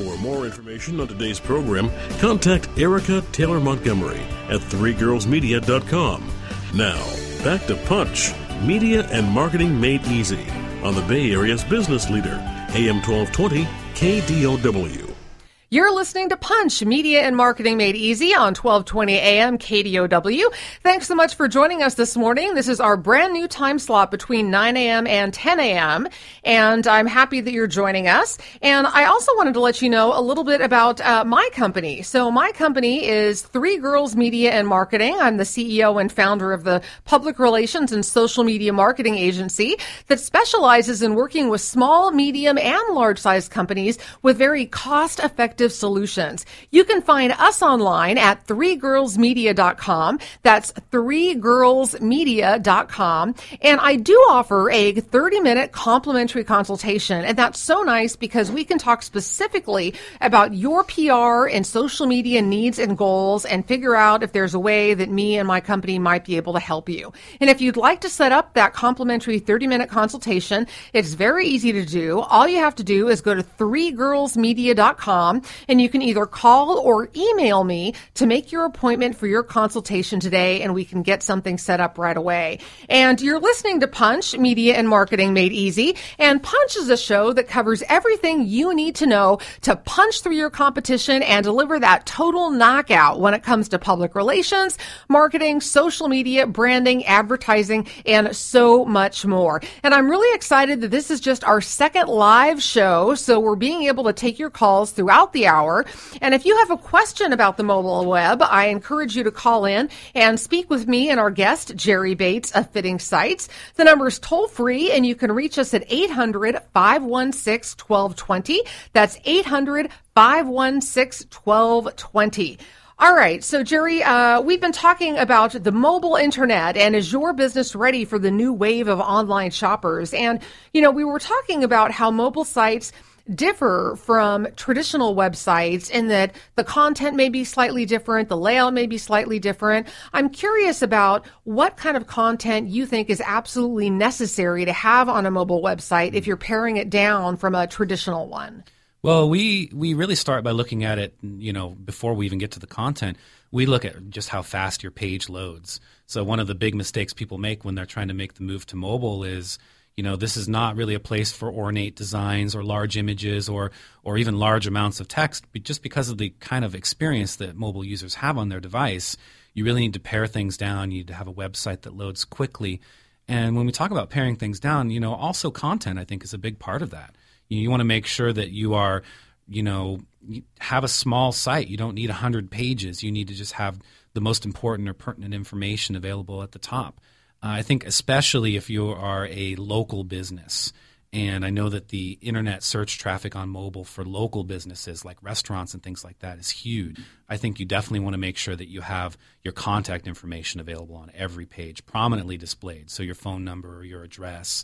For more information on today's program, contact Erica Taylor Montgomery at threegirlsmedia.com. Now, back to Punch, Media and Marketing Made Easy on the Bay Area's business leader, AM 1220 KDOW. You're listening to Punch, Media and Marketing Made Easy on 1220 AM KDOW. Thanks so much for joining us this morning. This is our brand new time slot between 9 a.m. and 10 a.m. And I'm happy that you're joining us. And I also wanted to let you know a little bit about my company. So my company is Three Girls Media and Marketing. I'm the CEO and founder of the public relations and social media marketing agency that specializes in working with small, medium, and large-sized companies with very cost-effective solutions. You can find us online at threegirlsmedia.com. That's threegirlsmedia.com. And I do offer a 30-minute complimentary consultation. And that's so nice because we can talk specifically about your PR and social media needs and goals and figure out if there's a way that me and my company might be able to help you. And if you'd like to set up that complimentary 30-minute consultation, it's very easy to do. All you have to do is go to threegirlsmedia.com. And you can either call or email me to make your appointment for your consultation today, and we can get something set up right away. And you're listening to Punch, Media and Marketing Made Easy. And Punch is a show that covers everything you need to know to punch through your competition and deliver that total knockout when it comes to public relations, marketing, social media, branding, advertising, and so much more. And I'm really excited that this is just our second live show, so we're being able to take your calls throughout the hour. And if you have a question about the mobile web, I encourage you to call in and speak with me and our guest, Jerry Bates of Fitting Sites. The number is toll free, and you can reach us at 800-516-1220. That's 800-516-1220. All right. So, Jerry, we've been talking about the mobile internet and is your business ready for the new wave of online shoppers? And, we were talking about how mobile sites differ from traditional websites in that the content may be slightly different, the layout may be slightly different. I'm curious about what kind of content you think is absolutely necessary to have on a mobile website if you're paring it down from a traditional one. Well, we really start by looking at it, before we even get to the content. We look at just how fast your page loads. So one of the big mistakes people make when they're trying to make the move to mobile is, this is not really a place for ornate designs or large images or even large amounts of text. But just because of the kind of experience that mobile users have on their device, you really need to pare things down. You need to have a website that loads quickly. And when we talk about paring things down, also content, I think, is a big part of that. You want to make sure that you are, you have a small site. You don't need 100 pages. You need to just have the most important or pertinent information available at the top. I think especially if you are a local business, and I know that the internet search traffic on mobile for local businesses like restaurants and things like that is huge. I think you definitely want to make sure that you have your contact information available on every page, prominently displayed. So your phone number or your address,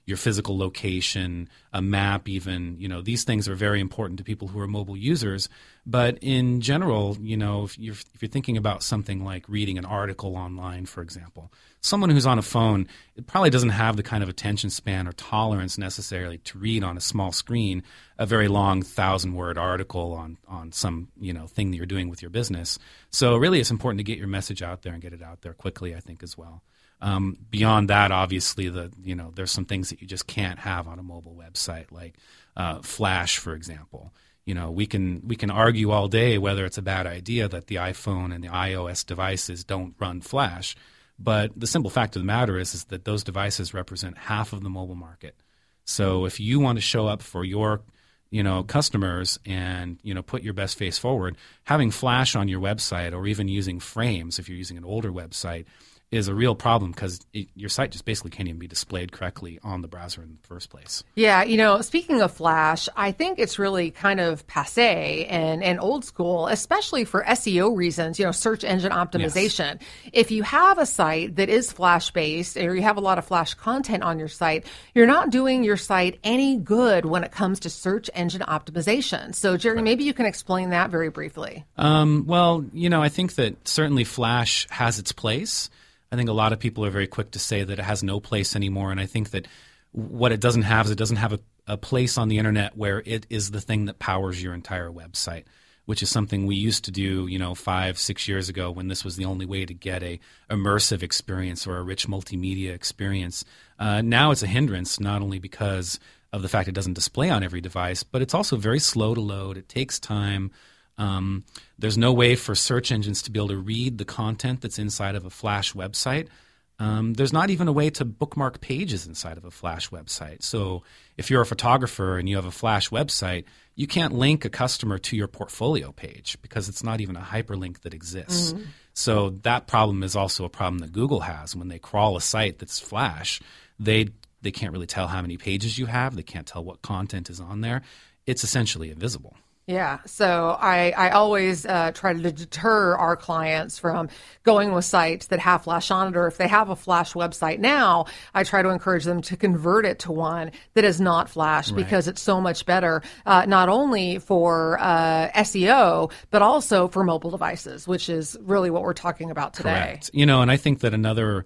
your physical location, a map even, these things are very important to people who are mobile users. But in general, if you're thinking about something like reading an article online, for example, someone who's on a phone, it probably doesn't have the kind of attention span or tolerance necessarily to read on a small screen a very long 1,000-word article on some, thing that you're doing with your business. So really it's important to get your message out there and get it out there quickly, I think, as well. Beyond that, obviously, there's some things that you just can't have on a mobile website, like Flash, for example. We can argue all day whether it's a bad idea that the iPhone and the iOS devices don't run Flash, but the simple fact of the matter is that those devices represent half of the mobile market. So if you want to show up for your customers and, put your best face forward, having Flash on your website or even using Frames if you're using an older website is a real problem because your site just basically can't even be displayed correctly on the browser in the first place. Yeah, speaking of Flash, I think it's really kind of passé and old school, especially for SEO reasons, search engine optimization. Yes. If you have a site that is Flash-based or you have a lot of Flash content on your site, you're not doing your site any good when it comes to search engine optimization. So, Jerry, maybe you can explain that very briefly. Well, I think that certainly Flash has its place. I think a lot of people are very quick to say that it has no place anymore, and I think that what it doesn't have is it doesn't have a place on the internet where it is the thing that powers your entire website, which is something we used to do, 5-6 years ago when this was the only way to get a immersive experience or a rich multimedia experience. Now it's a hindrance, not only because of the fact it doesn't display on every device, but it's also very slow to load. It takes time. There's no way for search engines to be able to read the content that's inside of a Flash website. There's not even a way to bookmark pages inside of a Flash website. So if you're a photographer and you have a Flash website, you can't link a customer to your portfolio page because it's not even a hyperlink that exists. Mm-hmm. So that problem is also a problem that Google has. When they crawl a site that's Flash, they can't really tell how many pages you have. They can't tell what content is on there. It's essentially invisible. Yeah, so I always try to deter our clients from going with sites that have Flash on it, or if they have a Flash website now, I try to encourage them to convert it to one that is not Flash, right, because it's so much better, not only for SEO, but also for mobile devices, which is really what we're talking about today. Correct. And I think that another...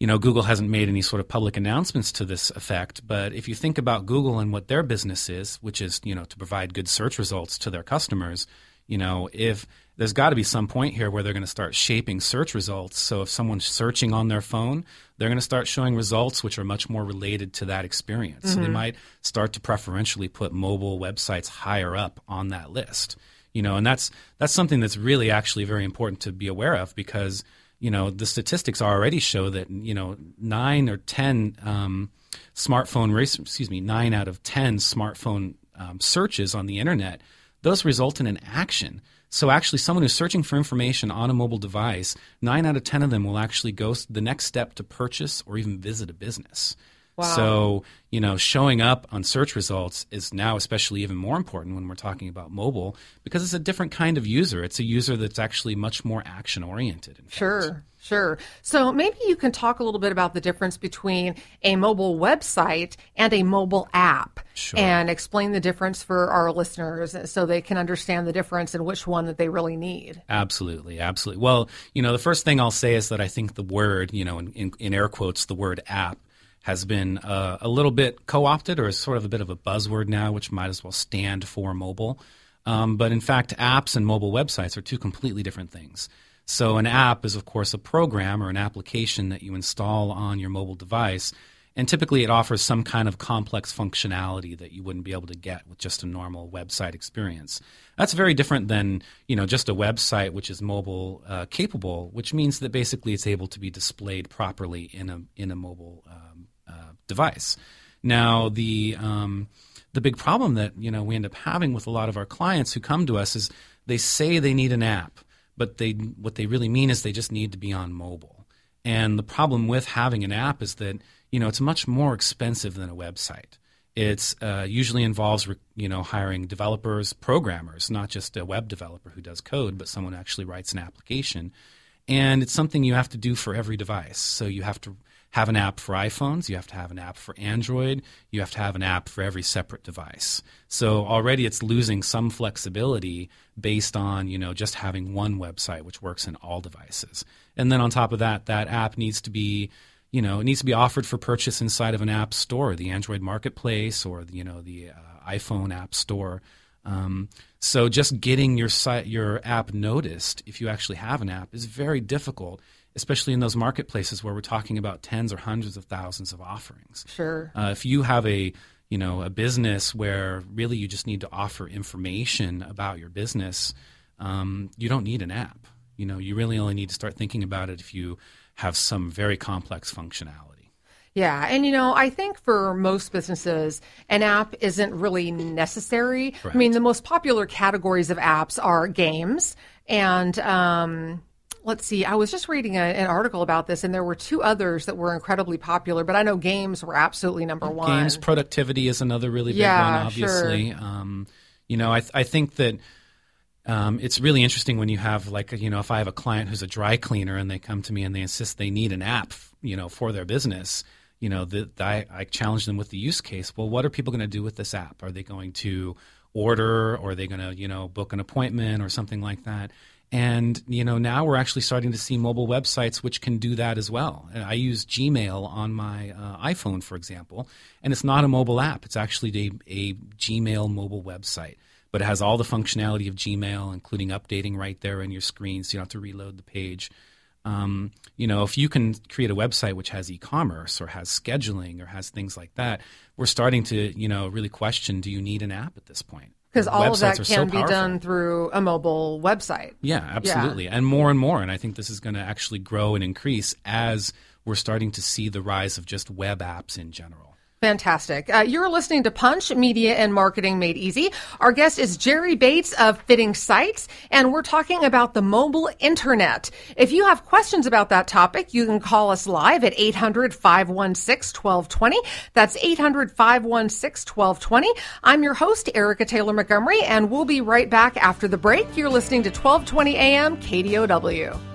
Google hasn't made any sort of public announcements to this effect, but if you think about Google and what their business is, which is, to provide good search results to their customers, if there's got to be some point here where they're going to start shaping search results. So if someone's searching on their phone, they're going to start showing results which are much more related to that experience. Mm-hmm. So they might start to preferentially put mobile websites higher up on that list. And that's something that's really actually very important to be aware of because the statistics already show that, 9 out of 10 smartphone searches on the internet, those result in an action. So actually someone who's searching for information on a mobile device, 9 out of 10 of them will actually go the next step to purchase or even visit a business. Wow. So, showing up on search results is now especially even more important when we're talking about mobile because it's a different kind of user. It's a user that's actually much more action-oriented. Sure. So maybe you can talk a little bit about the difference between a mobile website and a mobile app. Sure. And explain the difference for our listeners so they can understand the difference and which one that they really need. Absolutely. Well, the first thing I'll say is that I think the word, in air quotes, the word app, has been a little bit co-opted or is sort of a bit of a buzzword now, which might as well stand for mobile. But in fact, apps and mobile websites are two completely different things. So an app is, of course, a program or an application that you install on your mobile device. And typically it offers some kind of complex functionality that you wouldn't be able to get with just a normal website experience. That's very different than, just a website which is mobile capable, which means that basically it's able to be displayed properly in a mobile device. Now, the big problem that we end up having with a lot of our clients who come to us is they say they need an app, but what they really mean is they just need to be on mobile. And the problem with having an app is that it's much more expensive than a website. It's usually involves hiring developers, programmers, not just a web developer who does code, but someone who actually writes an application. And it's something you have to do for every device. So you have to have an app for iPhones, you have to have an app for Android, you have to have an app for every separate device. So already it's losing some flexibility based on, just having one website which works in all devices. And then on top of that, that app needs to be, it needs to be offered for purchase inside of an app store, the Android Marketplace or the iPhone App Store. So just getting your app noticed, if you actually have an app, is very difficult, especially in those marketplaces where we're talking about tens or hundreds of thousands of offerings. Sure. If you have a business where really you just need to offer information about your business, you don't need an app. You really only need to start thinking about it if you have some very complex functionality. Yeah. And, I think for most businesses, an app isn't really necessary. Correct. I mean, the most popular categories of apps are games and, let's see, I was just reading an article about this, and there were two others that were incredibly popular, but I know games were absolutely number one. Games, productivity is another really big one, obviously. Sure. I think that it's really interesting when you have, if I have a client who's a dry cleaner and they come to me and they insist they need an app, for their business, I challenge them with the use case. Well, what are people going to do with this app? Are they going to order, or are they going to, book an appointment or something like that? And, now we're actually starting to see mobile websites which can do that as well. I use Gmail on my iPhone, for example, and it's not a mobile app. It's actually a Gmail mobile website, but it has all the functionality of Gmail, including updating right there on your screen, so you don't have to reload the page. If you can create a website which has e-commerce or has scheduling or has things like that, we're starting to, really question, do you need an app at this point? Because all of that can be powerful. done through a mobile website. Yeah, absolutely. Yeah. And more. And I think this is going to actually grow and increase as we're starting to see the rise of just web apps in general. Fantastic. You're listening to Punch, Media and Marketing Made Easy. Our guest is Jerry Bates of Fitting Sites, and we're talking about the mobile internet. If you have questions about that topic, you can call us live at 800-516-1220. That's 800-516-1220. I'm your host, Erica Taylor Montgomery, and we'll be right back after the break. You're listening to 1220 AM KDOW.